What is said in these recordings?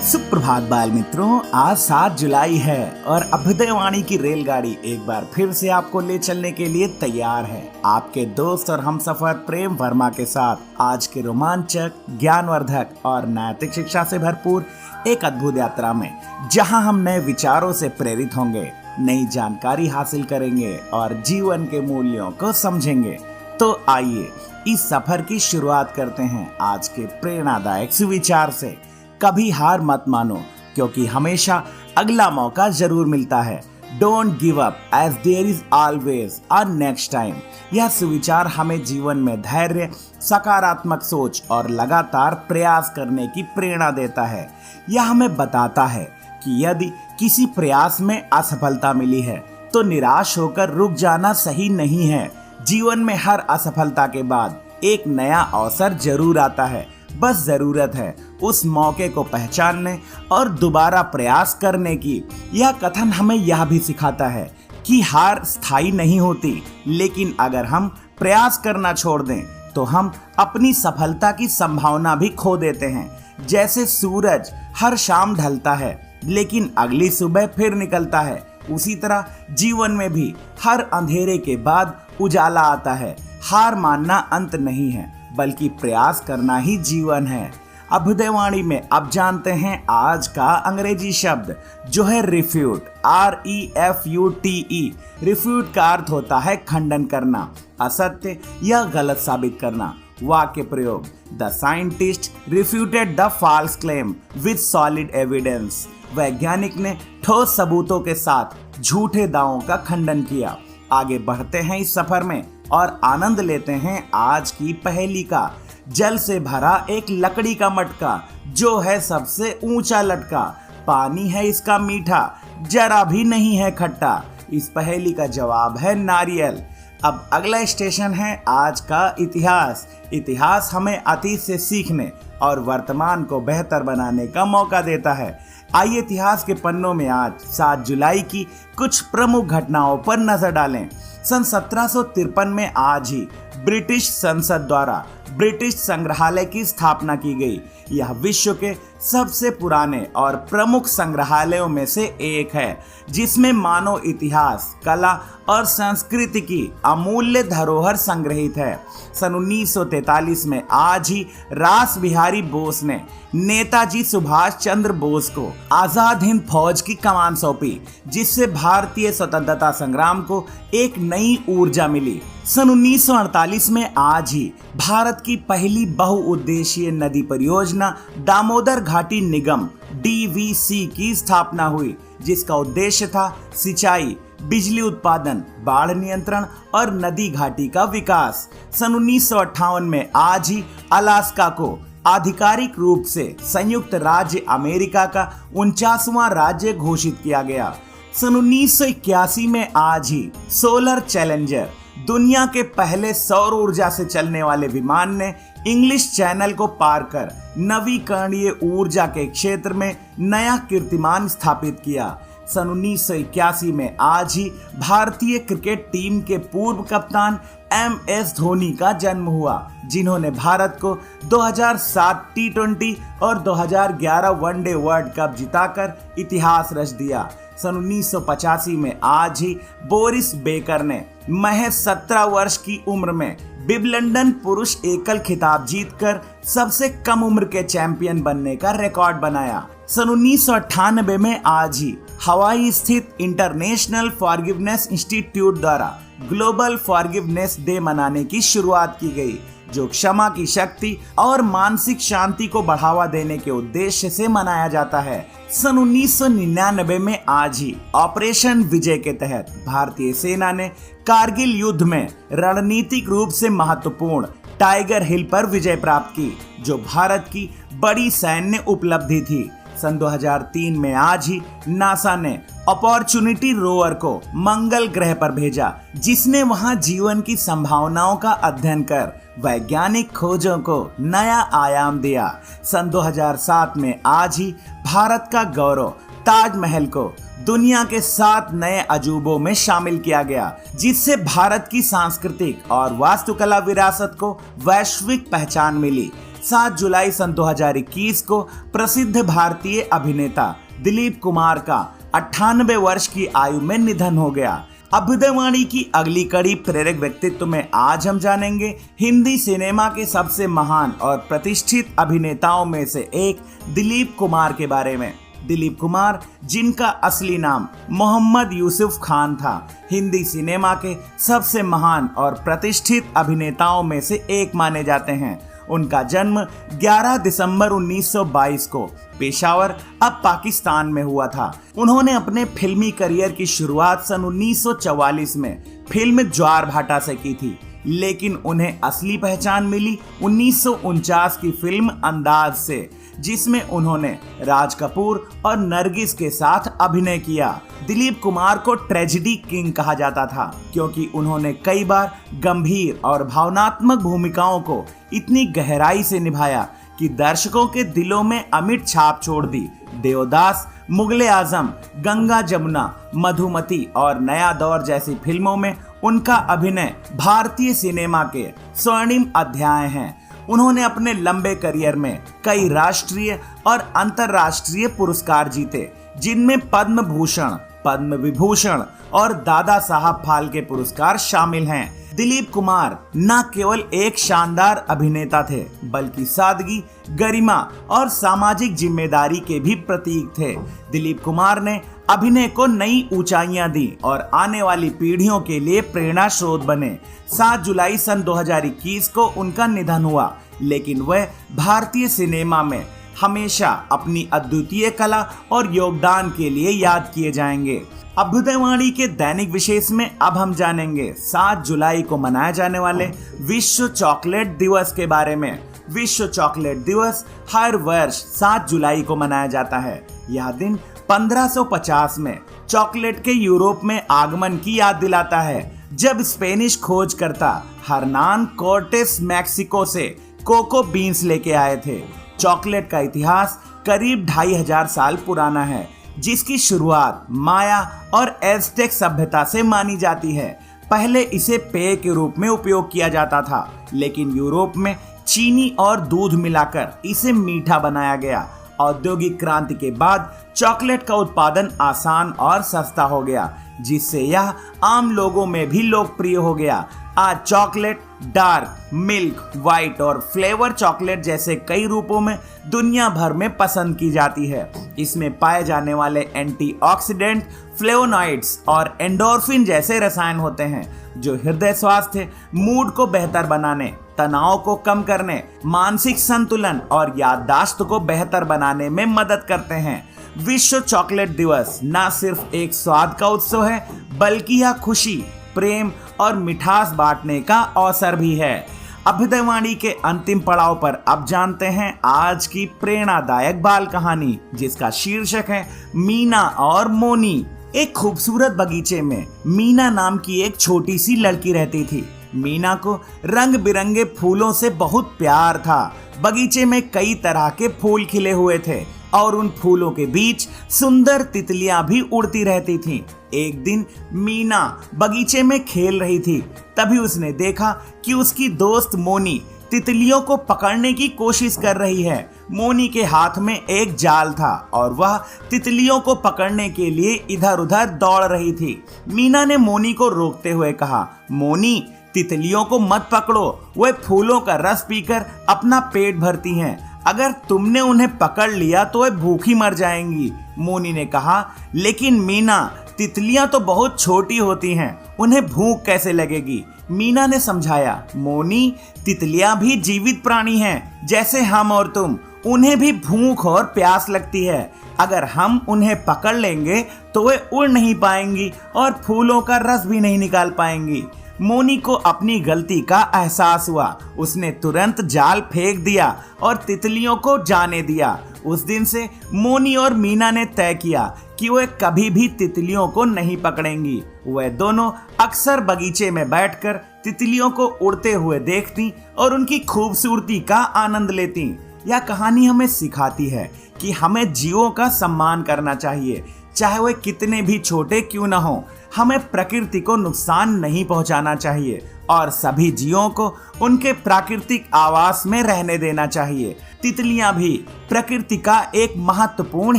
सुप्रभात बाल मित्रों, आज 7 जुलाई है और अभ्युदयवाणी की रेलगाड़ी एक बार फिर से आपको ले चलने के लिए तैयार है। आपके दोस्त और हमसफर प्रेम वर्मा के साथ आज के रोमांचक, ज्ञानवर्धक और नैतिक शिक्षा से भरपूर एक अद्भुत यात्रा में, जहां हम नए विचारों से प्रेरित होंगे, नई जानकारी हासिल करेंगे और जीवन के मूल्यों को समझेंगे। तो आइए इस सफर की शुरुआत करते हैं आज के प्रेरणादायक सुविचार से। कभी हार मत मानो, क्योंकि हमेशा अगला मौका जरूर मिलता है। Don't give up as there is always a next time. यह सुविचार हमें जीवन में धैर्य, सकारात्मक सोच और लगातार प्रयास करने की प्रेरणा देता है। यह हमें बताता है कि यदि किसी प्रयास में असफलता मिली है तो निराश होकर रुक जाना सही नहीं है। जीवन में हर असफलता के बाद एक नया अवसर जरूर आता है। बस जरूरत है उस मौके को पहचानने और दोबारा प्रयास करने की। यह कथन हमें यह भी सिखाता है कि हार स्थायी नहीं होती, लेकिन अगर हम प्रयास करना छोड़ दें तो हम अपनी सफलता की संभावना भी खो देते हैं। जैसे सूरज हर शाम ढलता है लेकिन अगली सुबह फिर निकलता है, उसी तरह जीवन में भी हर अंधेरे के बाद उजाला आता है। हार मानना अंत नहीं है, बल्कि प्रयास करना ही जीवन है। अभ्युदयवाणी में अब जानते हैं आज का अंग्रेजी शब्द, जो है रिफ्यूट, REFUTE। रिफ्यूट का अर्थ होता है खंडन करना, असत्य या गलत साबित करना। वाक्य प्रयोग, the scientist refuted the false claim with solid evidence. वैज्ञानिक ने ठोस सबूतों के साथ झूठे दावों का खंडन किया। आगे बढ़ते हैं इस सफर में और आनंद लेते हैं आज की पहेली का। जल से भरा एक लकड़ी का मटका, जो है सबसे ऊंचा लटका, पानी है इसका मीठा, जरा भी नहीं है खट्टा। इस पहेली का जवाब है नारियल। अब अगला स्टेशन है आज का इतिहास। इतिहास हमें अतीत से सीखने और वर्तमान को बेहतर बनाने का मौका देता है। आइए इतिहास के पन्नों में आज 7 जुलाई की कुछ प्रमुख घटनाओं पर नजर डालें। सन 1753 में आज ही ब्रिटिश संसद द्वारा ब्रिटिश संग्रहालय की स्थापना की गई। यह विश्व के सबसे पुराने और प्रमुख संग्रहालयों में से एक है, जिसमें मानव इतिहास, कला और संस्कृति की अमूल्य धरोहर संग्रहित है। सन 1943 में आज ही रास बिहारी बोस ने नेताजी सुभाष चंद्र बोस को आजाद हिंद फौज की कमान सौंपी, जिससे भारतीय स्वतंत्रता संग्राम को एक नई ऊर्जा मिली। सन 1948 में आज ही भारत की पहली बहुउद्देशीय नदी परियोजना दामोदर घाटी निगम DVC की स्थापना हुई, जिसका उद्देश्य था सिंचाई, बिजली उत्पादन, बाढ़ नियंत्रण और नदी घाटी का विकास। सन 1958 में आज ही अलास्का को आधिकारिक रूप से संयुक्त राज्य अमेरिका का 49वां राज्य घोषित किया गया। सन 1981 में आज ही सोलर चैलेंजर, दुनिया के पहले सौर ऊर्जा से चलने वाले विमान ने इंग्लिश चैनल को पार कर नवीकरणीय ऊर्जा के क्षेत्र में नया कीर्तिमान स्थापित किया। सन 1981 में आज ही भारतीय क्रिकेट टीम के पूर्व कप्तान MS धोनी का जन्म हुआ, जिन्होंने भारत को 2007 T20 और 2011 वनडे वर्ल्ड कप जिताकर इतिहास रच दिया। सन 1985 में आज ही बोरिस बेकर ने महज 17 वर्ष की उम्र में विंबलडन पुरुष एकल खिताब जीतकर सबसे कम उम्र के चैंपियन बनने का रिकॉर्ड बनाया। सन 1998 में आज ही हवाई स्थित इंटरनेशनल फॉरगिवनेस इंस्टीट्यूट द्वारा ग्लोबल फॉरगिवनेस डे मनाने की शुरुआत की गई, जो क्षमा की शक्ति और मानसिक शांति को बढ़ावा देने के उद्देश्य से मनाया जाता है। सन 1999 में आज ही ऑपरेशन विजय के तहत भारतीय सेना ने कारगिल युद्ध में रणनीतिक रूप से महत्वपूर्ण टाइगर हिल पर विजय प्राप्त की, जो भारत की बड़ी सैन्य उपलब्धि थी। सन 2003 में आज ही नासा ने अपॉर्चुनिटी रोवर को मंगल ग्रह पर भेजा, जिसने वहां जीवन की संभावनाओं का अध्ययन कर वैज्ञानिक खोजों को नया आयाम दिया। सन 2007 में आज ही भारत का गौरव ताजमहल को दुनिया के 7 नए अजूबों में शामिल किया गया, जिससे भारत की सांस्कृतिक और वास्तुकला विरासत को वैश्विक पहचान मिली। 7 जुलाई सन 2021 को प्रसिद्ध भारतीय अभिनेता दिलीप कुमार का 98 वर्ष की आयु में निधन हो गया। अभ्युदयवाणी की अगली कड़ी प्रेरक व्यक्तित्व में आज हम जानेंगे हिंदी सिनेमा के सबसे महान और प्रतिष्ठित अभिनेताओं में से एक दिलीप कुमार के बारे में। दिलीप कुमार, जिनका असली नाम मोहम्मद यूसुफ खान था, हिंदी सिनेमा के सबसे महान और प्रतिष्ठित अभिनेताओं में से एक माने जाते हैं। उनका जन्म 11 दिसंबर 1922 को पेशावर, अब पाकिस्तान में हुआ था। उन्होंने अपने फिल्मी करियर की शुरुआत सन 1944 में फिल्म ज्वार भाटा से की थी, लेकिन उन्हें असली पहचान मिली 1949 की फिल्म अंदाज से, जिसमें उन्होंने राज कपूर और नरगिस के साथ अभिनय किया। दिलीप कुमार को ट्रेजेडी किंग कहा जाता था क्योंकि उन्होंने कई बार गंभीर और भावनात्मक भूमिकाओं को इतनी गहराई से निभाया कि दर्शकों के दिलों में अमिट छाप छोड़ दी। देवदास, मुगले आजम, गंगा जमुना, मधुमती और नया दौर जैसी फिल्मों में उनका अभिनय भारतीय सिनेमा के स्वर्णिम अध्याय हैं। उन्होंने अपने लंबे करियर में कई राष्ट्रीय और अंतर्राष्ट्रीय पुरस्कार जीते, जिनमें पद्म भूषण, पद्म विभूषण और दादा साहब फाल्के पुरस्कार शामिल हैं। दिलीप कुमार न केवल एक शानदार अभिनेता थे, बल्कि सादगी, गरिमा और सामाजिक जिम्मेदारी के भी प्रतीक थे। दिलीप कुमार ने अभिनय को नई ऊंचाइयां दी और आने वाली पीढ़ियों के लिए प्रेरणा स्रोत बने। 7 जुलाई सन 2021 को उनका निधन हुआ, लेकिन वह भारतीय सिनेमा में हमेशा अपनी अद्वितीय कला और योगदान के लिए याद किए जाएंगे। अभ्युदयवाणी के दैनिक विशेष में अब हम जानेंगे 7 जुलाई को मनाए जाने वाले विश्व चॉकलेट दिवस के बारे में। विश्व चॉकलेट दिवस हर वर्ष 7 जुलाई को मनाया जाता है। यह दिन 1550 में चॉकलेट के यूरोप में आगमन की याद दिलाता है, जब स्पेनिश खोजकर्ता हर्नान कोर्टेस मैक्सिको से कोको बीन्स लेके आए थे। चॉकलेट का इतिहास करीब 2500 साल पुराना है, जिसकी शुरुआत माया और एज़टेक सभ्यता से मानी जाती है। पहले इसे पेय के रूप में उपयोग किया जाता था, लेकिन यूरोप में चीनी और दूध मिलाकर इसे मीठा बनाया गया। औद्योगिक क्रांति के बाद चॉकलेट का उत्पादन आसान और सस्ता हो गया, जिससे यह आम लोगों में भी लोकप्रिय हो गया। आज चॉकलेट डार्क, मिल्क, व्हाइट और फ्लेवर चॉकलेट जैसे कई रूपों में दुनिया भर में पसंद की जाती है। इसमें पाए जाने वाले एंटीऑक्सीडेंट, फ्लेवोनॉइड्स और एंडोर्फिन जैसे रसायन होते हैं, जो हृदय स्वास्थ्य, मूड को बेहतर बनाने, तनाव को कम करने, मानसिक संतुलन और याददाश्त को बेहतर बनाने में मदद करते हैं। विश्व चॉकलेट दिवस न सिर्फ एक स्वाद का उत्सव है, बल्कि यह खुशी, प्रेम और मिठास बांटने का अवसर भी है। अभ्युदयवाणी के अंतिम पड़ाव पर अब जानते हैं आज की प्रेरणादायक बाल कहानी, जिसका शीर्षक है मीना और मोनी। एक खूबसूरत बगीचे में मीना नाम की एक छोटी सी लड़की रहती थी। मीना को रंग बिरंगे फूलों से बहुत प्यार था। बगीचे में कई तरह के फूल खिले हुए थे और उन फूलों के बीच सुंदर तितलियां भी उड़ती रहती थीं। एक दिन मीना बगीचे में खेल रही थी, तभी उसने देखा कि उसकी दोस्त मोनी तितलियों को पकड़ने की कोशिश कर रही है। मोनी के हाथ में एक जाल था और वह तितलियों को पकड़ने के लिए इधर उधर दौड़ रही थी। मीना ने मोनी को रोकते हुए कहा, मोनी, तितलियों को मत पकड़ो, वे फूलों का रस पीकर अपना पेट भरती हैं। अगर तुमने उन्हें पकड़ लिया तो वे भूखी मर जाएंगी। मोनी ने कहा, लेकिन मीना, तितलियां तो बहुत छोटी होती हैं, उन्हें भूख कैसे लगेगी? मीना ने समझाया, मोनी, तितलियां भी जीवित प्राणी हैं, जैसे हम और तुम। उन्हें भी भूख और प्यास लगती है। अगर हम उन्हें पकड़ लेंगे तो वे उड़ नहीं पाएंगी और फूलों का रस भी नहीं निकाल पाएंगी। मोनी को अपनी गलती का एहसास हुआ। उसने तुरंत जाल फेंक दिया और तितलियों को जाने दिया। उस दिन से मोनी और मीना ने तय किया कि वे कभी भी तितलियों को नहीं पकड़ेंगी। वे दोनों अक्सर बगीचे में बैठकर तितलियों को उड़ते हुए देखती और उनकी खूबसूरती का आनंद लेती। यह कहानी हमें सिखाती है कि हमें जीवों का सम्मान करना चाहिए, चाहे वे कितने भी छोटे क्यों न हो। हमें प्रकृति को नुकसान नहीं पहुंचाना चाहिए। और सभी जीवों को उनके प्राकृतिक आवास में रहने देना चाहिए। तितलियां भी प्रकृति का एक महत्वपूर्ण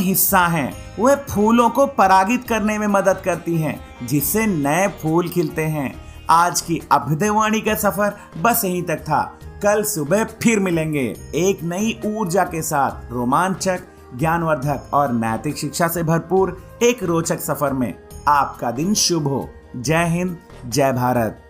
हिस्सा हैं। वह फूलों को परागित करने में मदद करती हैं, जिससे नए फूल खिलते हैं। आज की अभ्युदयवाणी का सफर बस यहीं तक था। कल सुबह फिर मिलेंगे एक नई ऊर्जा के साथ, रोमांचक, ज्ञानवर्धक और नैतिक शिक्षा से भरपूर एक रोचक सफर में। आपका दिन शुभ हो। जय हिंद, जय भारत।